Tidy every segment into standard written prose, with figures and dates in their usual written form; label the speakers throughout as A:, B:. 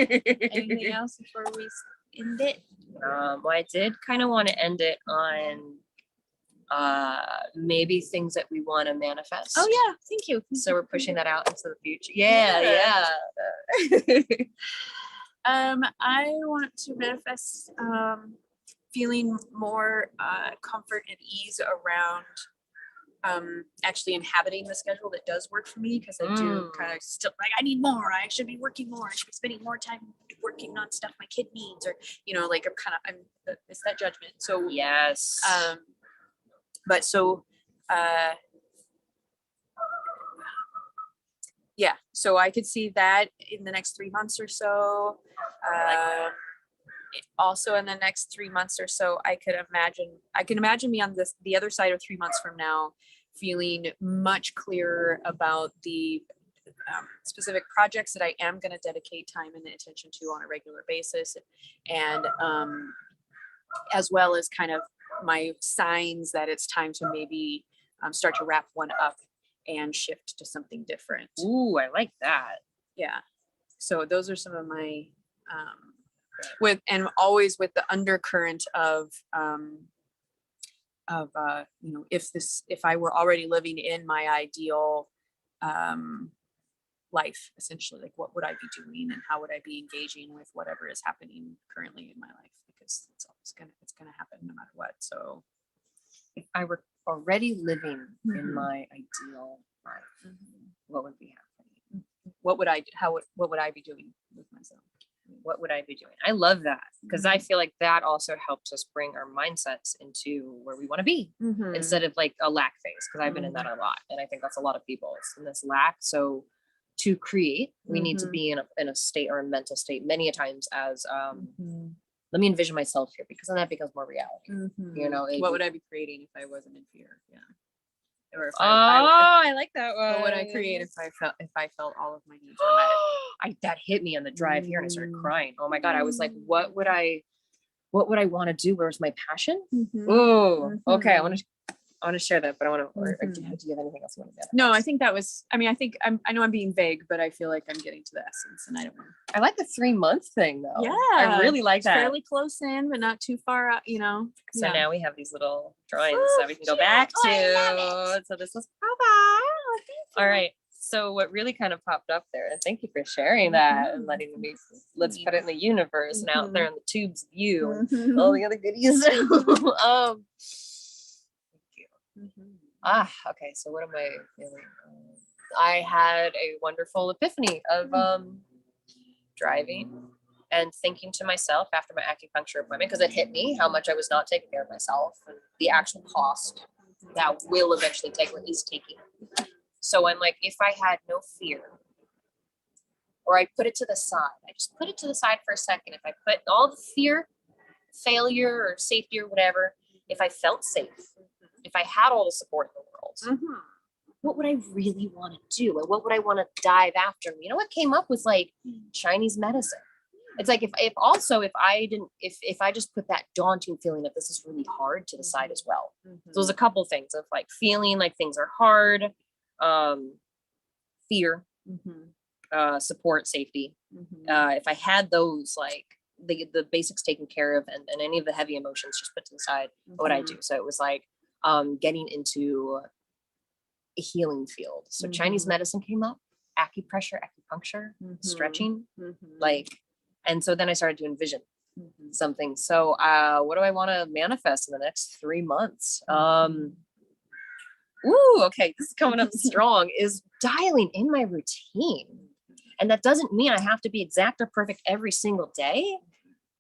A: Anything else before we end it?
B: Well, I did kind of want to end it on maybe things that we want to manifest.
A: Oh yeah, thank you.
B: So we're pushing that out into the future. Yeah.
A: I want to manifest feeling more comfort and ease around actually inhabiting the schedule that does work for me, because I do kind of still like, I need more, I should be working more, I should be spending more time working on stuff my kid needs, or like it's that judgment. So
B: yes,
A: but so yeah, so I could see that in the next 3 months or so. Also in the next 3 months or so, I can imagine me on the other side of 3 months from now, feeling much clearer about the specific projects that I am going to dedicate time and attention to on a regular basis, and as well as kind of my signs that it's time to maybe start to wrap one up and shift to something different.
B: Ooh, I like that.
A: Yeah. So those are some of my always with the undercurrent of if I were already living in my ideal life, essentially, like what would I be doing and how would I be engaging with whatever is happening currently in my life, because it's gonna happen no matter what. So
B: if I were already living in my ideal life, what would be happening?
A: What would I be doing with myself?
B: What would I be doing? I love that, because I feel like that also helps us bring our mindsets into where we want to be, instead of like a lack phase, because I've been in that a lot, and I think that's a lot of people. It's in this lack. So to create, we need to be in a state or a mental state many a times as let me envision myself here, because then that becomes more reality.
A: What would I be creating if I wasn't in fear? Yeah. Or if
B: I like that one.
A: What would I create if I felt all of my needs were met?
B: That hit me on the drive here, and I started crying. Oh my God. I was like, what would I want to do? Where's my passion? Oh, okay. I want to share that, but I want to, do you have anything else you want to get?
A: No, I think that was, I know I'm being vague, but I feel like I'm getting to the essence, and I don't know.
B: I like the 3-month thing though.
A: Yeah.
B: I really like that.
A: Fairly close in, but not too far out,
B: So now we have these little drawings that we can go back to. So this is all right. So what really kind of popped up there, and thank you for sharing that and letting me, let's put it in the universe and out there in the tubes of you and all the other goodies. Okay. So what am I feeling? I had a wonderful epiphany of driving and thinking to myself after my acupuncture appointment, because it hit me how much I was not taking care of myself and the actual cost that will eventually take, or is taking. So I'm like, if I had no fear, or I put it to the side, I just put it to the side for a second. If I put all the fear, failure, or safety, or whatever, if I felt safe, if I had all the support in the world, what would I really want to do? And what would I want to dive after? What came up was like Chinese medicine. It's like, if I just put that daunting feeling that this is really hard to the side as well. So there's a couple things of like feeling like things are hard, fear, support, safety. If I had those, like the basics taken care of, and any of the heavy emotions just put to the side, what would I do? So it was like getting into a healing field. So Chinese medicine came up, acupuncture, stretching, and so then I started to envision something. So what do I want to manifest in the next 3 months? Okay, this is coming up strong, is dialing in my routine. And that doesn't mean I have to be exact or perfect every single day,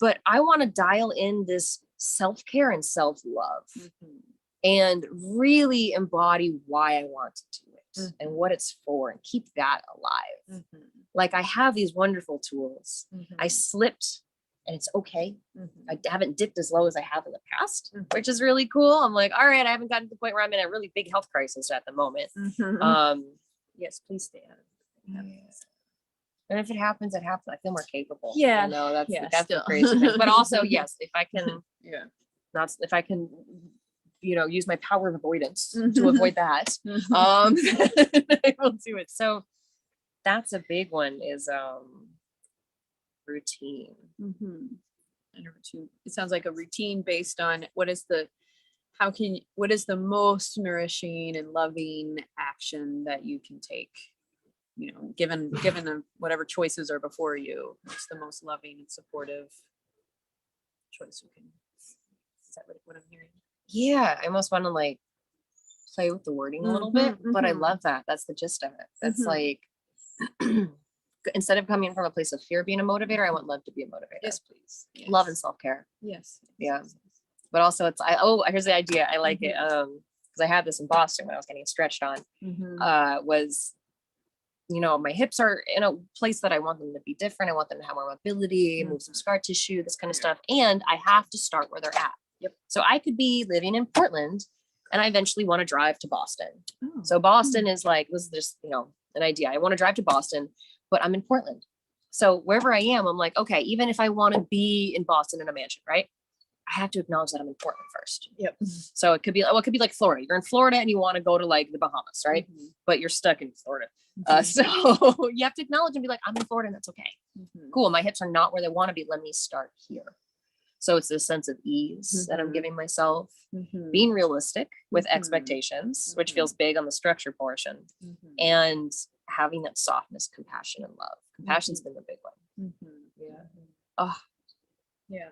B: but I want to dial in this self-care and self-love and really embody why I want to do it and what it's for, and keep that alive. Like, I have these wonderful tools. I slipped, and it's okay. I haven't dipped as low as I have in the past, which is really cool. I'm like, all right, I haven't gotten to the point where I'm in a really big health crisis at the moment. Yes, please stay out of it. And if it happens, it happens. I feel more capable.
A: Yeah.
B: That's the crazy thing. But also, yes, if I can, use my power of avoidance to avoid that, I will do it. So that's a big one, is routine.
A: Mm-hmm. And a routine. It sounds like a routine based on what is the most nourishing and loving action that you can take, you know, given the whatever choices are before you. What's the most loving and supportive choice you can? Is that what I'm hearing?
B: Yeah, I almost want to like play with the wording a little bit, but I love that. That's the gist of it. That's like instead of coming from a place of fear being a motivator, I want love to be a motivator.
A: Yes, please. Yes.
B: Love and self-care.
A: Yes.
B: Yeah. But also it's here's the idea. I like it. Because I had this in Boston when I was getting stretched on. Was, you know, my hips are in a place that I want them to be different. I want them to have more mobility, move some scar tissue, this kind of stuff. And I have to start where they're at.
A: Yep.
B: So I could be living in Portland and I eventually want to drive to Boston.
A: Oh.
B: So Boston is like, this is just, you know, an idea. I want to drive to Boston, but I'm in Portland. So wherever I am, I'm like, okay, even if I want to be in Boston in a mansion, right? I have to acknowledge that I'm in Portland first.
A: Yep.
B: So it could be like Florida. You're in Florida and you want to go to like the Bahamas, right? But you're stuck in Florida. So you have to acknowledge and be like, I'm in Florida and that's okay. Cool. My hips are not where they want to be. Let me start here. So it's this sense of ease that I'm giving myself, being realistic with expectations, which feels big on the structure portion, and having that softness, compassion, and love. Compassion's been the big one. Yeah. Oh,
A: yeah.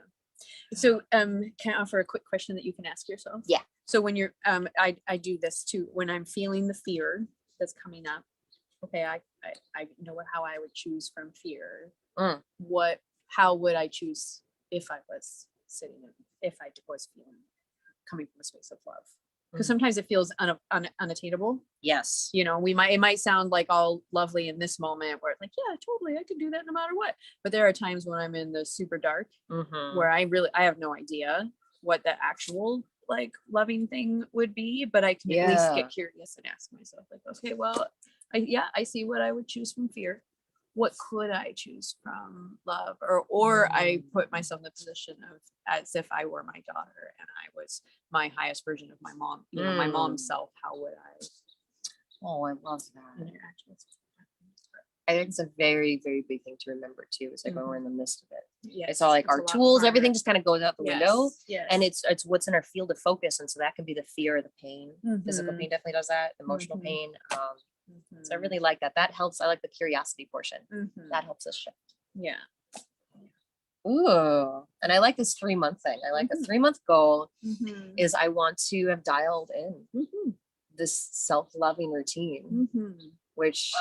A: So can I offer a quick question that you can ask yourself?
B: Yeah.
A: So when you're I do this too. When I'm feeling the fear that's coming up, okay, I know how I would choose from fear. How would I choose if I was if I was feeling coming from a space of love? Because sometimes it feels unattainable.
B: Yes.
A: You know, it might sound like all lovely in this moment where it's like, yeah, totally, I can do that no matter what. But there are times when I'm in the super dark where I have no idea what the actual like loving thing would be, but I can at least get curious and ask myself like, okay, well, I see what I would choose from fear. What could I choose from love? Or I put myself in the position of as if I were my daughter and I was my highest version of my mom, you know, my mom's self. How would I?
B: Oh, I love that. I think it's a very, very big thing to remember too. It's like when we're in the midst of it.
A: Yes,
B: it's all like our tools, everything just kind of goes out the window.
A: Yes.
B: And it's what's in our field of focus. And so that can be the fear or the pain. Physical pain definitely does that. Emotional pain. So I really like that. That helps. I like the curiosity portion. That helps us shift.
A: Yeah.
B: Ooh. And I like this 3-month thing. I like the 3-month goal is I want to have dialed in this self-loving routine, which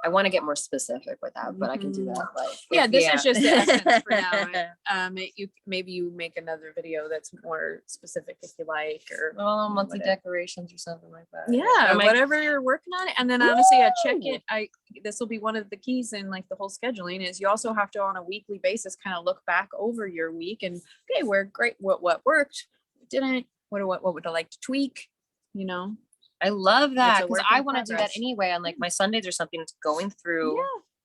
B: I want to get more specific with that, but I can do that. Like,
A: this is just the essence for now. Maybe you make another video that's more specific if you like, or
B: monthly decorations or something like that.
A: Yeah, whatever you're working on. And then honestly, check it. This will be one of the keys in like the whole scheduling is you also have to on a weekly basis kind of look back over your week and okay, what worked, what didn't, what would I like to tweak, you know?
B: I love that because I want to do that anyway on like my Sundays or something. It's going through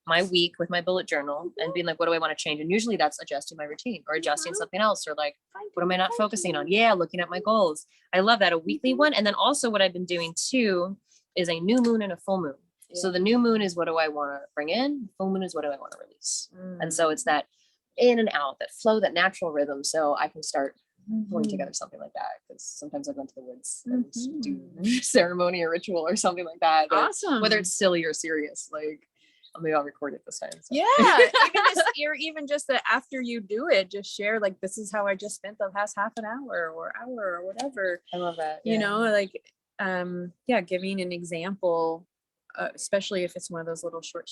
B: my week with my bullet journal and being like, what do I want to change? And usually that's adjusting my routine or adjusting something else or like, what am I not focusing on? Yeah, looking at my goals. I love that. A weekly one. And then also what I've been doing too is a new moon and a full moon. So the new moon is what do I want to bring in? Full moon is what do I want to release? And so it's that in and out, that flow, that natural rhythm. So I can start pulling together something like that because sometimes I go into the woods and do ceremony or ritual or something like that.
A: Awesome.
B: Whether it's silly or serious, like maybe I'll record it this time. So.
A: Yeah, even just that after you do it, just share like this is how I just spent the past half an hour or whatever.
B: I love that.
A: You know, like giving an example, especially if it's one of those little short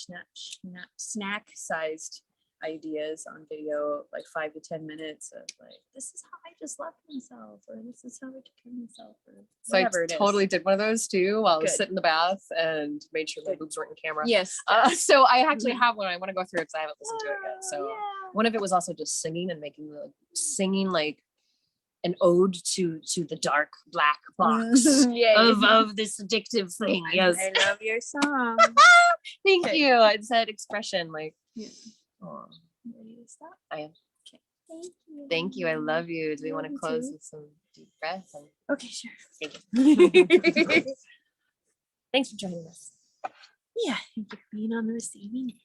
A: snack sized ideas on video, like 5 to 10 minutes of like, this is how I just loved myself, or this is how I took care of myself, or whatever.
B: So I totally did one of those too while I was sitting in the bath and made sure my boobs weren't in camera.
A: Yes.
B: So I actually have one. I want to go through it because I haven't listened to it yet. So one of it was also just singing and singing like an ode to the dark black box of this addictive thing. Yes.
A: I love your song.
B: Thank you. It's that expression like. Oh,
A: ready to stop?
B: I am.
A: Okay. Thank you.
B: Thank you. I love you. Do we want to close with some deep breath?
A: Okay, sure.
B: Thank you. Thanks for joining us.
A: Yeah, thank you for being on the receiving end.